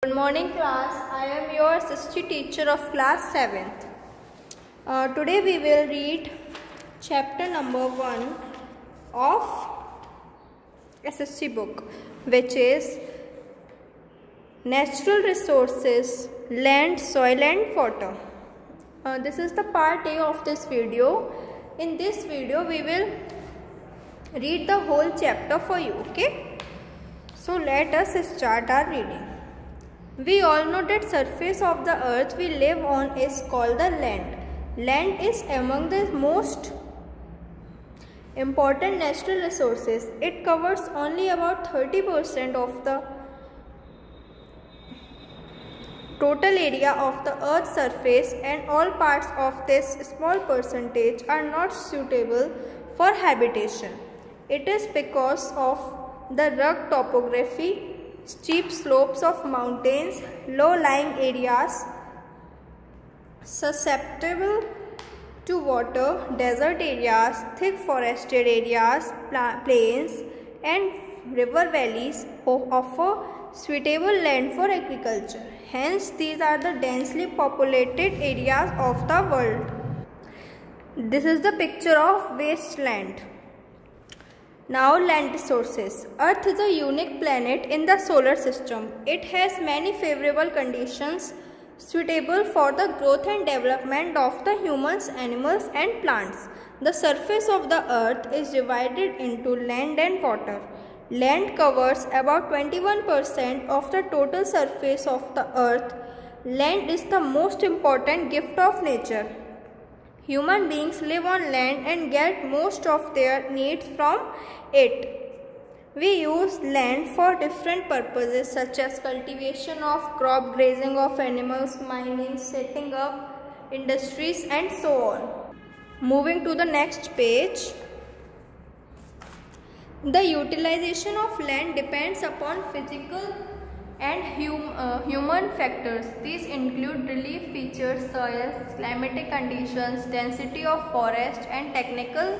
Good morning class, I am your SST teacher of class 7th. Today we will read chapter number 1 of SST book, which is Natural Resources, Land, Soil and Water. This is the part A of this video. In this video we will read the whole chapter for you, okay? So let us start our reading. We all know that surface of the earth we live on is called the land. Land is among the most important natural resources. It covers only about 30% of the total area of the earth's surface, and all parts of this small percentage are not suitable for habitation. It is because of the rugged topography, steep slopes of mountains, low-lying areas susceptible to water, desert areas, thick forested areas, plains and river valleys offer suitable land for agriculture. Hence, these are the densely populated areas of the world. This is the picture of wasteland. Now, land resources. Earth is a unique planet in the solar system. It has many favorable conditions suitable for the growth and development of the humans, animals and plants. The surface of the earth is divided into land and water. Land covers about 21% of the total surface of the earth. Land is the most important gift of nature. Human beings live on land and get most of their needs from it. We use land for different purposes such as cultivation of crop, grazing of animals, mining, setting up industries and so on. Moving to the next page. The utilization of land depends upon physical and human factors. These include relief features, soils, climatic conditions, density of forest and technical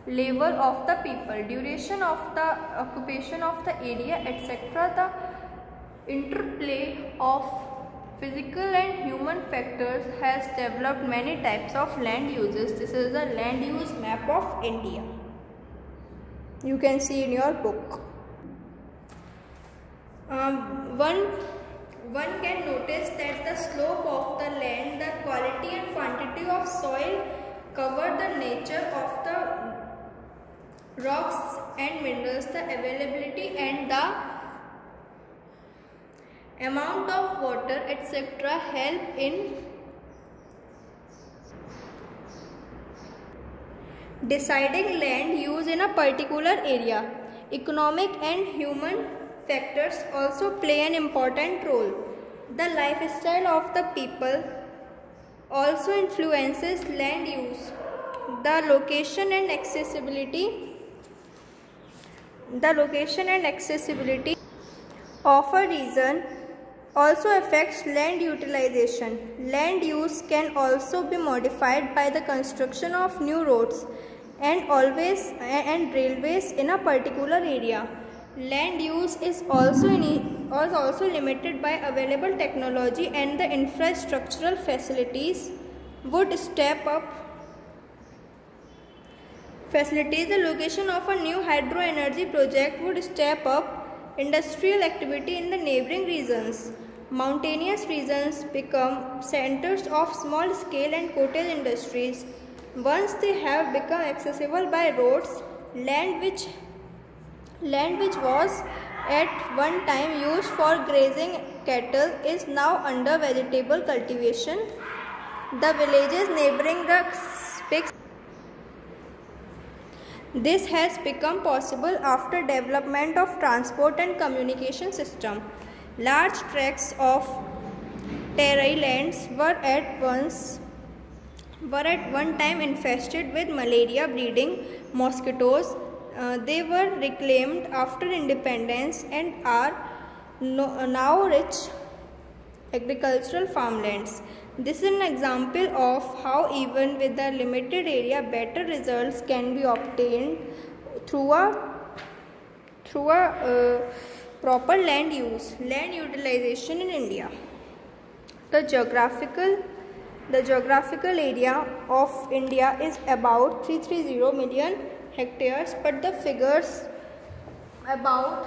labor of the people, duration of the occupation of the area, etc. The interplay of physical and human factors has developed many types of land uses. This is the land use map of India. You can see in your book. One can notice that the slope of the land, the quality and quantity of soil cover the nature of the rocks and minerals, the availability and the amount of water, etc. help in deciding land use in a particular area. Economic and human factors also play an important role. The lifestyle of the people also influences land use. The location and accessibility of a region also affects land utilization. Land use can also be modified by the construction of new roads and railways in a particular area. Land use is also limited by available technology, and the infrastructural facilities would step up. The location of a new hydro energy project would step up industrial activity in the neighboring regions. Mountainous regions become centers of small scale and cottage industries. Once they have become accessible by roads, land which was at one time used for grazing cattle is now under vegetable cultivation. The villages neighboring the peaks. This has become possible after development of transport and communication system. Large tracts of terrai lands were at one time infested with malaria breeding mosquitoes. They were reclaimed after independence and are now rich agricultural farmlands. This is an example of how even with a limited area, better results can be obtained through a Proper land use, land utilization in India. The geographical area of India is about 330 million hectares, but the figures about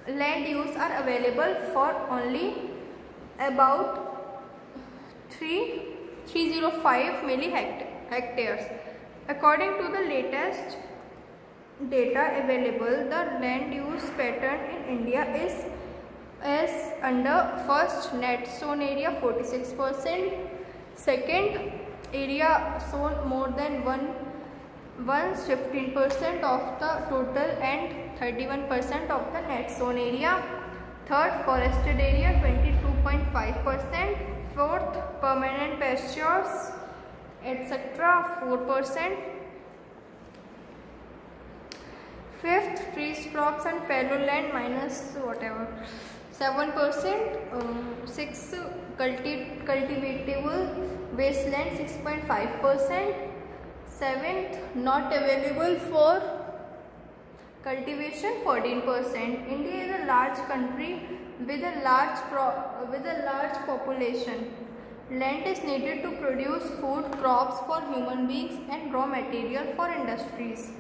land use are available for only about 305 million hectares. According to the latest data available, the land use pattern in India is as under: first, net sown area 46%, second, area sown more than 15% of the total and 31% of the net sown area, third, forested area 22.5%, fourth, permanent pastures etc. 4%, fifth, trees, crops and fallow land minus whatever 7%, sixth, cultivatable wasteland 6.5%, seventh, not available for cultivation 14%. India is a large country with a large population. Land is needed to produce food, crops for human beings and raw material for industries.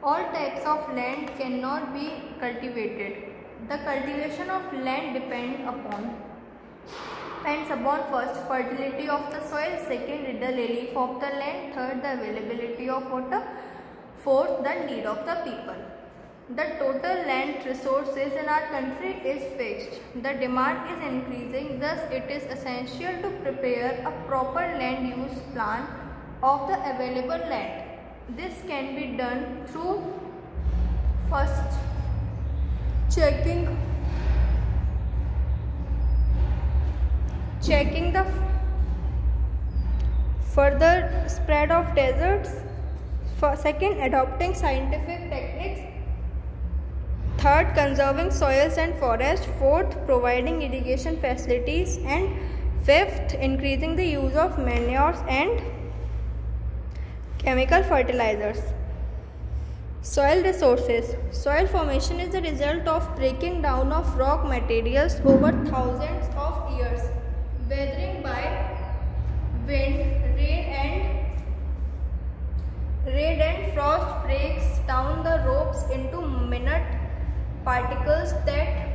All types of land cannot be cultivated. The cultivation of land depends upon first, fertility of the soil, second, the relief of the land, third, the availability of water, fourth, the need of the people. The total land resources in our country is fixed. The demand is increasing, thus it is essential to prepare a proper land use plan of the available land. This can be done through first checking the further spread of deserts, second, adopting scientific techniques, third, conserving soils and forests, fourth, providing irrigation facilities, and fifth, increasing the use of manures and chemical fertilizers. Soil resources. Soil formation is the result of breaking down of rock materials over thousands of years. Weathering by wind, rain and frost breaks down the rocks into minute particles that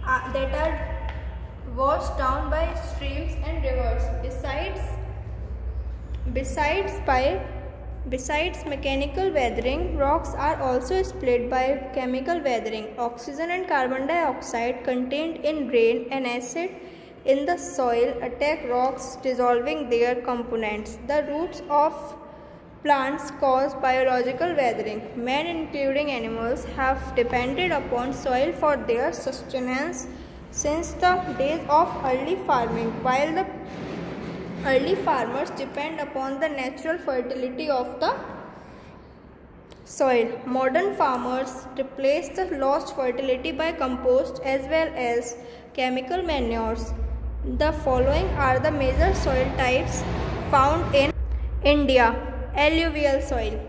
are washed down by streams and rivers. Besides mechanical weathering, rocks are also split by chemical weathering. Oxygen and carbon dioxide contained in rain and acid in the soil attack rocks, dissolving their components. The roots of plants cause biological weathering. Man, including animals, have depended upon soil for their sustenance since the days of early farming, while the early farmers depend upon the natural fertility of the soil. Modern farmers replace the lost fertility by compost as well as chemical manures. The following are the major soil types found in India. Alluvial soil.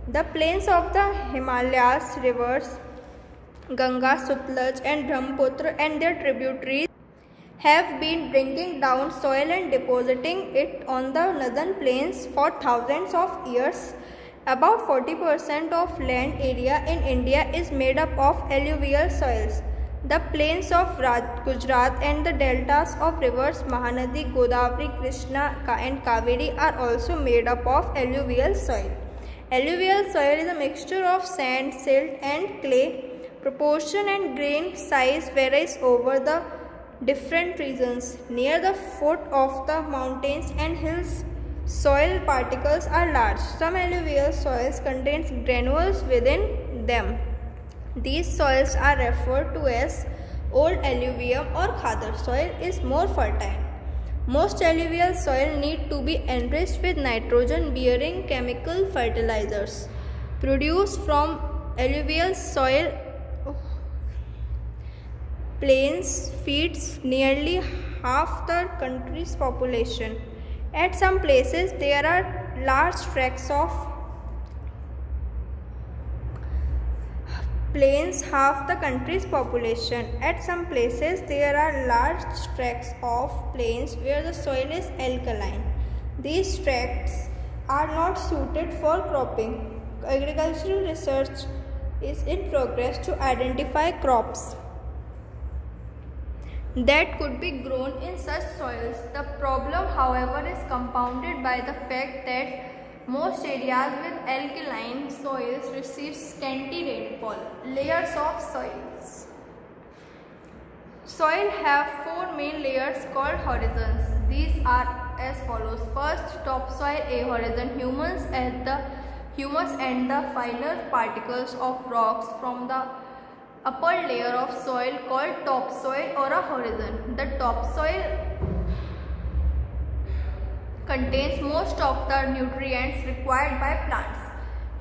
The plains of the Himalayas, rivers Ganga, Sutlej and Brahmaputra and their tributaries have been bringing down soil and depositing it on the northern plains for thousands of years. About 40% of land area in India is made up of alluvial soils. The plains of Gujarat and the deltas of rivers Mahanadi, Godavari, Krishna and Kaveri are also made up of alluvial soil. Alluvial soil is a mixture of sand, silt and clay. Proportion and grain size varies over the different regions. Near the foot of the mountains and hills, soil particles are large. Some alluvial soils contain granules within them. These soils are referred to as old alluvium or khadar. Soil is more fertile. Most alluvial soil need to be enriched with nitrogen-bearing chemical fertilizers. Produced from alluvial soil, plains feeds nearly half the country's population. At some places, there are large tracts of plains half the country's population. At some places, there are large tracts of plains where the soil is alkaline. These tracts are not suited for cropping. Agricultural research is in progress to identify crops that could be grown in such soils. The problem, however, is compounded by the fact that most areas with alkaline soils receive scanty rainfall. Layers of soils. Soil have four main layers called horizons. These are as follows. First, topsoil, a horizon. Humus and the finer particles of rocks from the upper layer of soil called topsoil or a horizon. The topsoil contains most of the nutrients required by plants.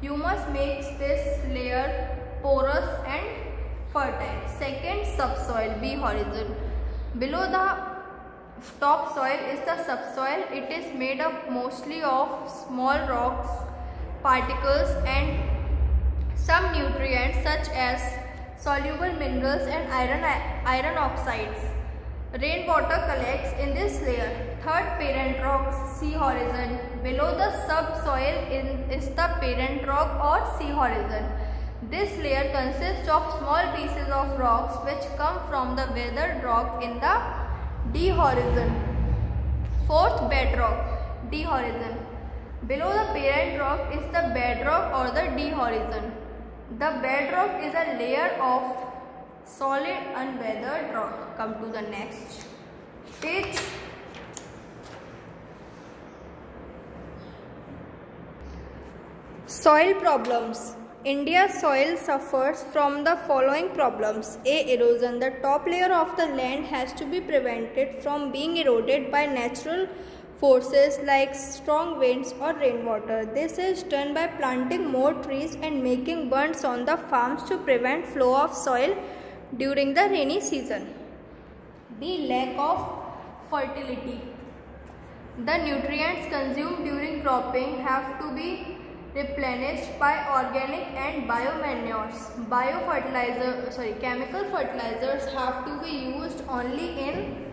Humus makes this layer porous and fertile. Second, subsoil, B horizon. Below the topsoil is the subsoil. It is made up mostly of small rocks, particles and some nutrients such as soluble minerals and iron oxides. Rainwater collects in this layer. Third, parent rocks, C horizon. Below the subsoil is the parent rock or C horizon. This layer consists of small pieces of rocks which come from the weathered rock in the D horizon. Fourth, bedrock, D horizon. Below the parent rock is the bedrock or the D horizon. The bedrock is a layer of solid unweathered rock. Come to the next page. Soil problems. India's soil suffers from the following problems. A. Erosion. The top layer of the land has to be prevented from being eroded by natural forces like strong winds or rainwater. This is done by planting more trees and making bunds on the farms to prevent flow of soil during the rainy season. B. Lack of fertility. The nutrients consumed during cropping have to be replenished by organic and biomanures. Chemical fertilizers have to be used only in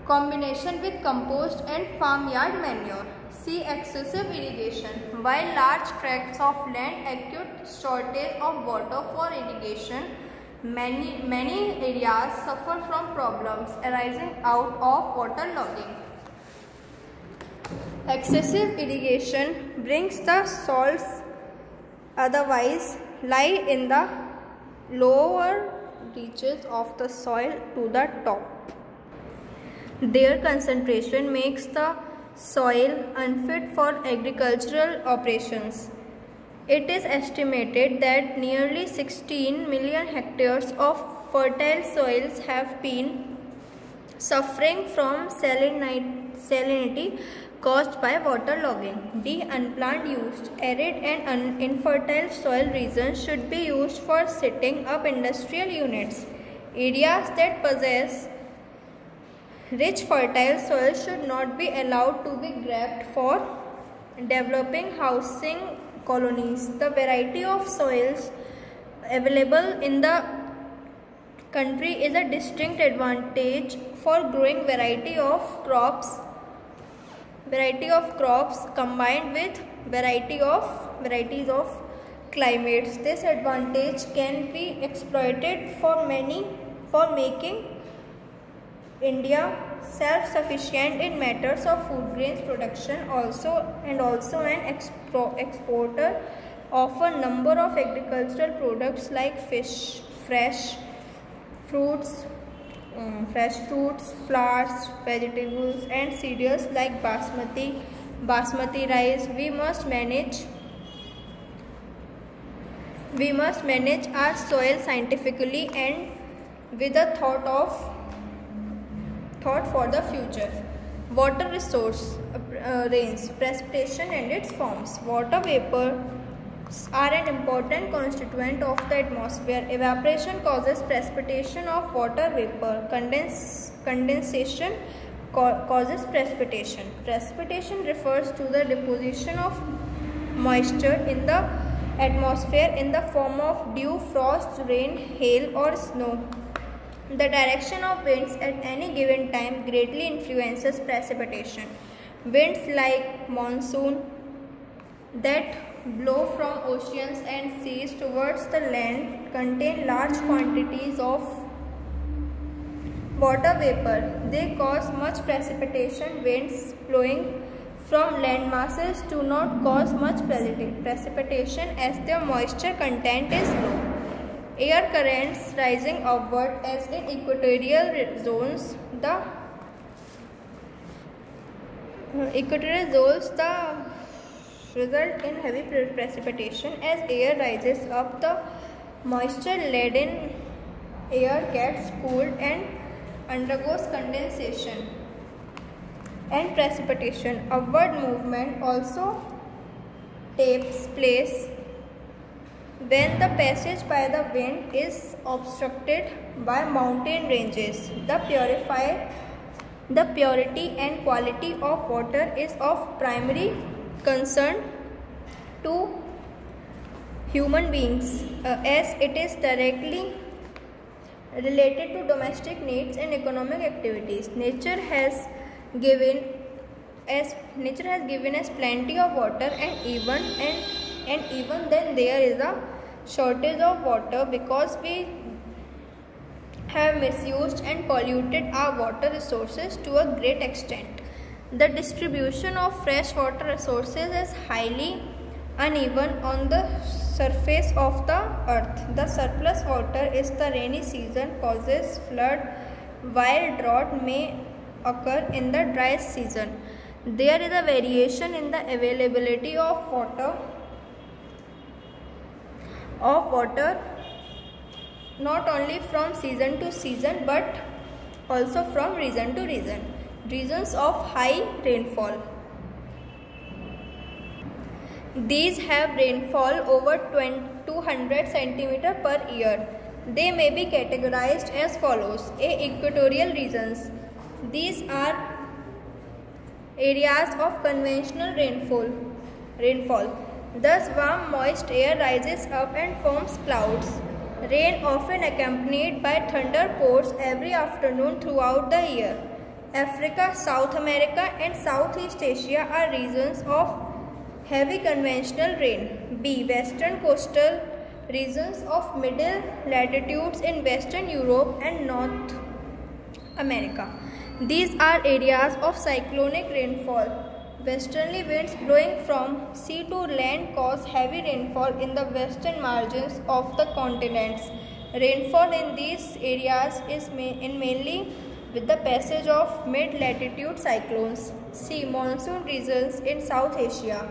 combination with compost and farmyard manure. C. Excessive irrigation. While large tracts of land acute shortage of water for irrigation, many areas suffer from problems arising out of waterlogging. Excessive irrigation brings the salts otherwise lie in the lower reaches of the soil to the top. Their concentration makes the soil unfit for agricultural operations. It is estimated that nearly 16 million hectares of fertile soils have been suffering from salinity caused by waterlogging. D. Unplanned use. Arid and infertile soil regions should be used for setting up industrial units. Areas that possess rich fertile soil should not be allowed to be grabbed for developing housing colonies. The variety of soils available in the country is a distinct advantage for growing variety of crops combined with varieties of climates. This advantage can be exploited for making India self-sufficient in matters of food grains production, and also an exporter of a number of agricultural products like fish, fresh fruits, flowers, vegetables and cereals like basmati rice. We must manage our soil scientifically and with a thought for the future. Water resource, rains, precipitation and its forms. Water vapor are an important constituent of the atmosphere. Evaporation causes precipitation of water vapor. Condensation causes precipitation. Precipitation refers to the deposition of moisture in the atmosphere in the form of dew, frost, rain, hail, or snow. The direction of winds at any given time greatly influences precipitation. Winds like monsoon that blow from oceans and seas towards the land contain large quantities of water vapor. They cause much precipitation. Winds blowing from land masses do not cause much precipitation as their moisture content is low. Air currents rising upward as in equatorial zones, the result in heavy precipitation. As air rises up, the moisture-laden air gets cooled and undergoes condensation and precipitation. Upward movement also takes place when the passage by the wind is obstructed by mountain ranges. The purity and quality of water is of primary concern to human beings as it is directly related to domestic needs and economic activities. Nature has given us plenty of water, and even then there is a shortage of water because we have misused and polluted our water resources to a great extent. The distribution of fresh water resources is highly uneven on the surface of the earth. The surplus water is the rainy season causes flood, while drought may occur in the dry season. There is a variation in the availability of water not only from season to season but also from region to region. Regions of high rainfall. These have rainfall over 200 cm per year. They may be categorized as follows. Equatorial regions. These are areas of conventional rainfall. Thus, warm moist air rises up and forms clouds. Rain often accompanied by thunder pours every afternoon throughout the year. Africa, South America and Southeast Asia are regions of heavy conventional rain. B. Western coastal regions of middle latitudes in Western Europe and North America. These are areas of cyclonic rainfall. Westerly winds blowing from sea to land cause heavy rainfall in the western margins of the continents. Rainfall in these areas is mainly with the passage of mid-latitude cyclones. C. Monsoon regions in South Asia.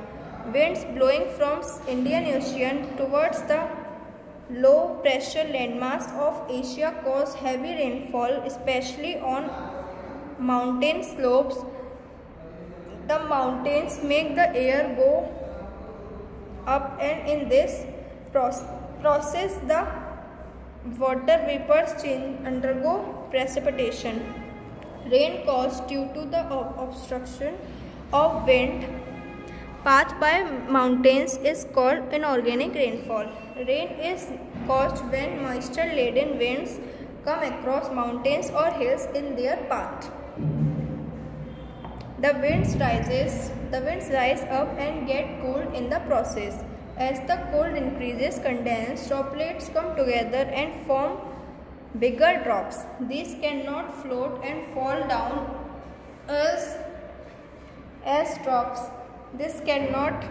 Winds blowing from Indian Ocean towards the low pressure landmass of Asia cause heavy rainfall, especially on mountain slopes. The mountains make the air go up, and in this process the water vapors undergo precipitation. Rain caused due to the obstruction of wind path by mountains is called inorganic rainfall. Rain is caused when moisture-laden winds come across mountains or hills in their path. The winds rise up and get cooled in the process. As the cold increases, condensed droplets come together and form bigger drops. These cannot float and fall down as drops. These cannot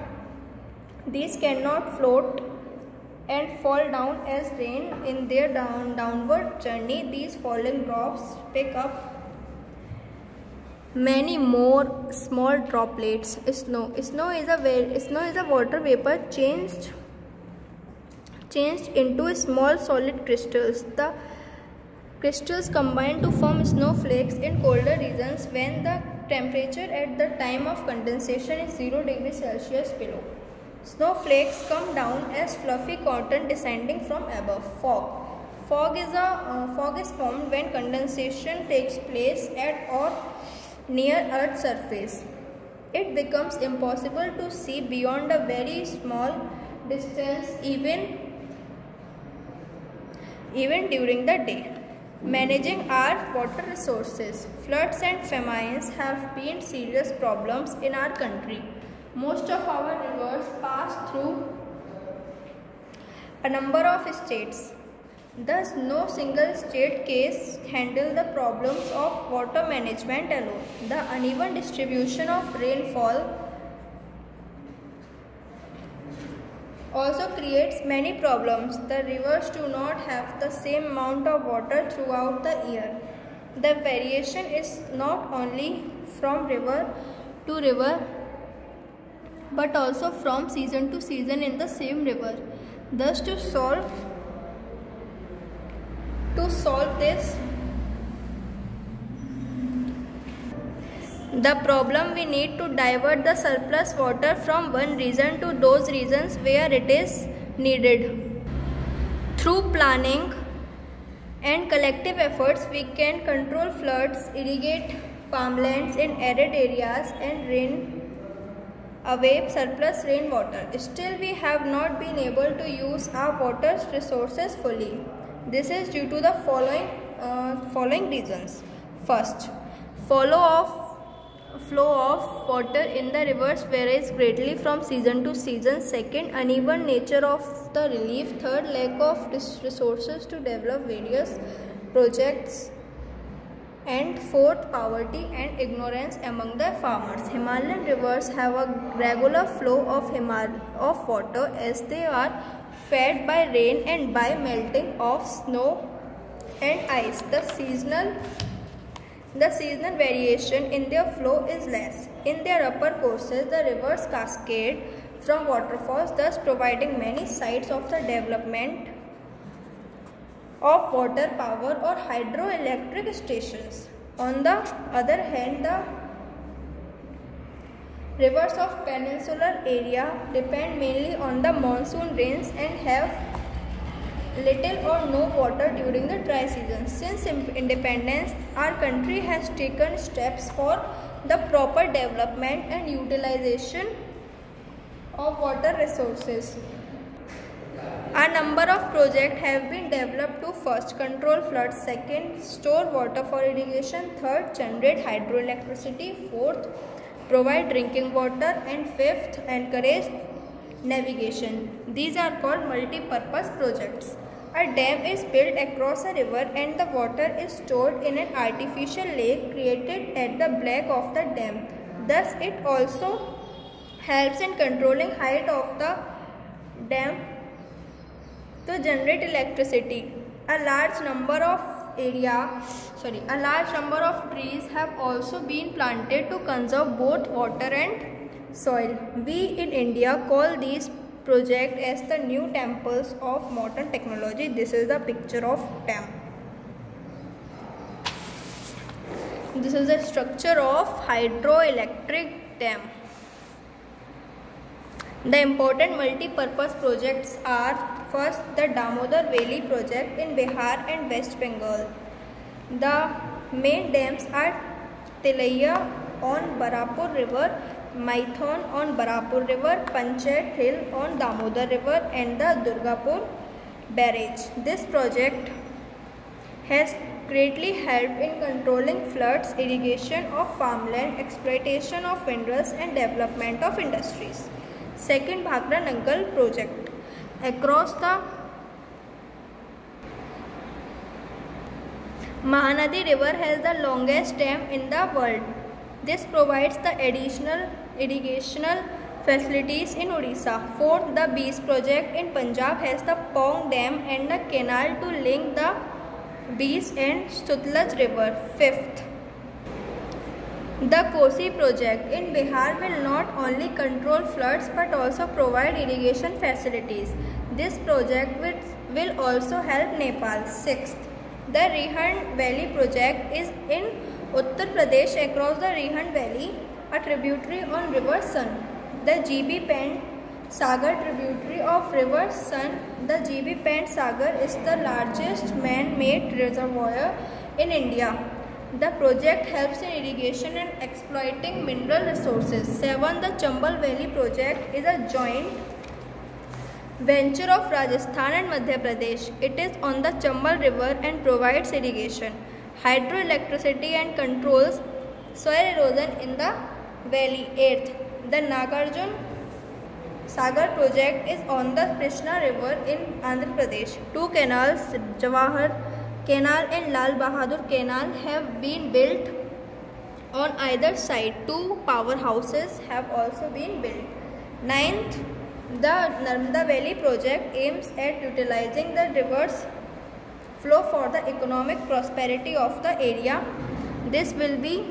float and fall down as rain. In their downward journey, these falling drops pick up many more small droplets. Snow is a water vapor changed into small solid crystals. The crystals combine to form snowflakes in colder regions when the temperature at the time of condensation is 0 degrees Celsius below. Snowflakes come down as fluffy cotton descending from above. Fog is formed when condensation takes place at or near Earth's surface. It becomes impossible to see beyond a very small distance even during the day. Managing our water resources. Floods and famines have been serious problems in our country. Most of our rivers pass through a number of states. Thus, no single state case handles the problems of water management alone. The uneven distribution of rainfall also creates many problems. The rivers do not have the same amount of water throughout the year. The variation is not only from river to river but also from season to season in the same river. Thus, to solve this the problem, we need to divert the surplus water from one region to those regions where it is needed. Through planning and collective efforts, we can control floods, irrigate farmlands in arid areas, and drain away surplus rainwater. Still, we have not been able to use our water resources fully. This is due to the following reasons. First, flow of water in the rivers varies greatly from season to season. Second, uneven nature of the relief. Third, lack of resources to develop various projects. And fourth, poverty and ignorance among the farmers. Himalayan rivers have a regular flow of water as they are fed by rain and by melting of snow and ice. The seasonal variation in their flow is less. In their upper courses, the rivers cascade from waterfalls, thus providing many sites of the development of water power or hydroelectric stations. On the other hand, the rivers of peninsular area depend mainly on the monsoon rains and have little or no water during the dry season. Since independence, our country has taken steps for the proper development and utilization of water resources. A number of projects have been developed to first, control floods, second, store water for irrigation, third, generate hydroelectricity, fourth, provide drinking water, and fifth, encourage navigation. These are called multi-purpose projects. A dam is built across a river and the water is stored in an artificial lake created at the back of the dam. Thus, it also helps in controlling height of the dam to generate electricity. A large number of trees have also been planted to conserve both water and soil. We in India call these projects as the new temples of modern technology. This is the picture of dam. This is the structure of hydroelectric dam. The important multi-purpose projects are: first, the Damodar Valley project in Bihar and West Bengal. The main dams are Tilaiya on Barapur River, Maithon on Barapur River, Panchayat Hill on Damodar River, and the Durgapur Barrage. This project has greatly helped in controlling floods, irrigation of farmland, exploitation of minerals, and development of industries. Second, Bhakra Nangal project. Across the Mahanadi River has the longest dam in the world. This provides the additional irrigational facilities in Odisha. Fourth, the Beas project in Punjab has the Pong Dam and the canal to link the Beas and Sutlej River. Fifth, the Kosi project in Bihar will not only control floods but also provide irrigation facilities. This project will also help Nepal. Sixth, the Rihand Valley project is in Uttar Pradesh across the Rihand Valley, a tributary on River Sun. The GB Pant Sagar tributary of River Sun. The GB Pant Sagar is the largest man-made reservoir in India. The project helps in irrigation and exploiting mineral resources. 7. The Chambal Valley project is a joint venture of Rajasthan and Madhya Pradesh. It is on the Chambal River and provides irrigation, hydroelectricity and controls soil erosion in the valley. 8th, the Nagarjun Sagar project is on the Krishna River in Andhra Pradesh. 2 canals, Jawahar Canal and Lal Bahadur Canal, have been built on either side. 2 powerhouses have also been built. 9th, the Narmada Valley project aims at utilizing the river's flow for the economic prosperity of the area. This will be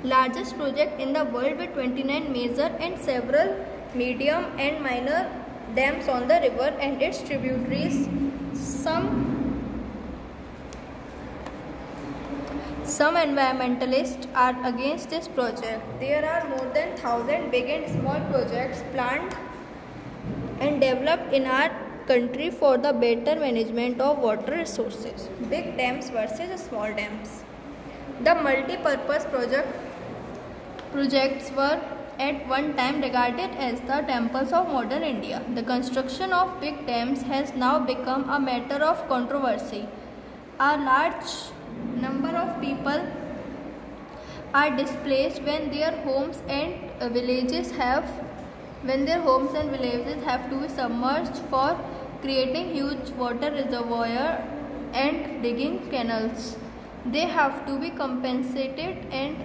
largest project in the world with 29 major and several medium and minor dams on the river and its tributaries. Some environmentalists are against this project. There are more than 1,000 big and small projects planned and developed in our country for the better management of water resources. Big dams versus small dams. The multi-purpose projects were at one time regarded as the temples of modern India. The construction of big dams has now become a matter of controversy. A large number of people are displaced when their homes and villages have to be submerged for creating huge water reservoirs and digging canals. They have to be compensated and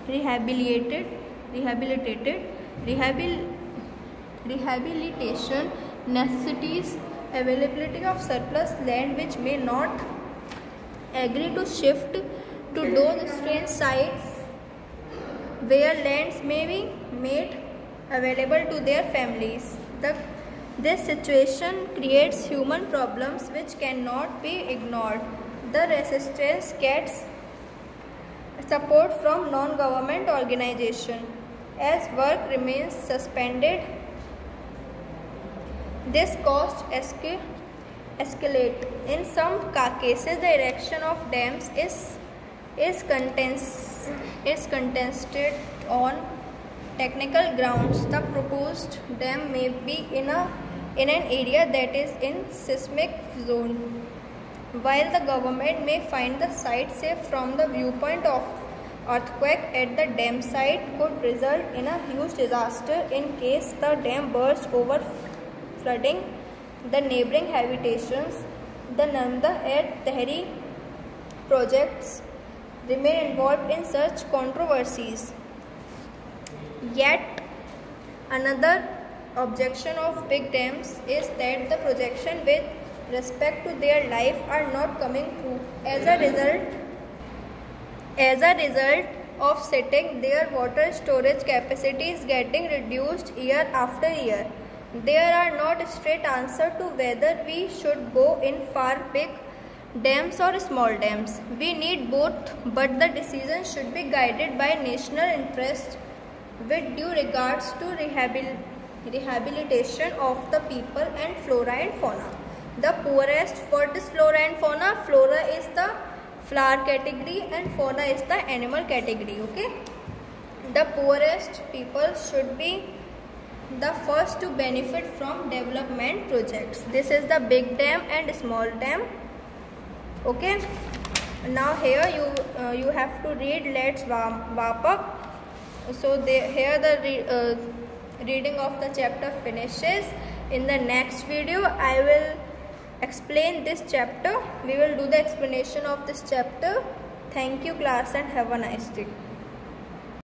rehabilitation necessities availability of surplus land which may not agree to shift to those strange sites where lands may be made available to their families. This situation creates human problems which cannot be ignored. The resistance gets support from non-government organizations as work remains suspended. This cost escalate. In some cases, the erection of dams is contested on technical grounds. The proposed dam may be in an area that is in seismic zone, while the government may find the site safe from the viewpoint of earthquake at the dam site could result in a huge disaster in case the dam bursts over, flooding the neighboring habitations. The Narmada and Tehri projects remain involved in such controversies. Yet another objection of big dams is that the projection with respect to their life are not coming true. As a result of setting, their water storage capacity is getting reduced year after year. There are not straight answers to whether we should go in for big dams or small dams. We need both, but the decision should be guided by national interest with due regards to rehabilitation of the people and flora and fauna. The poorest, what is flora and fauna? Flora is the flower category and fauna is the animal category. Okay, the poorest people should be the first to benefit from development projects. This is the big dam and small dam. Okay, now here you have to read Let's Wrap Up. So here the reading of the chapter finishes. In the next video I will explain this chapter. We will do the explanation of this chapter. Thank you class and have a nice day.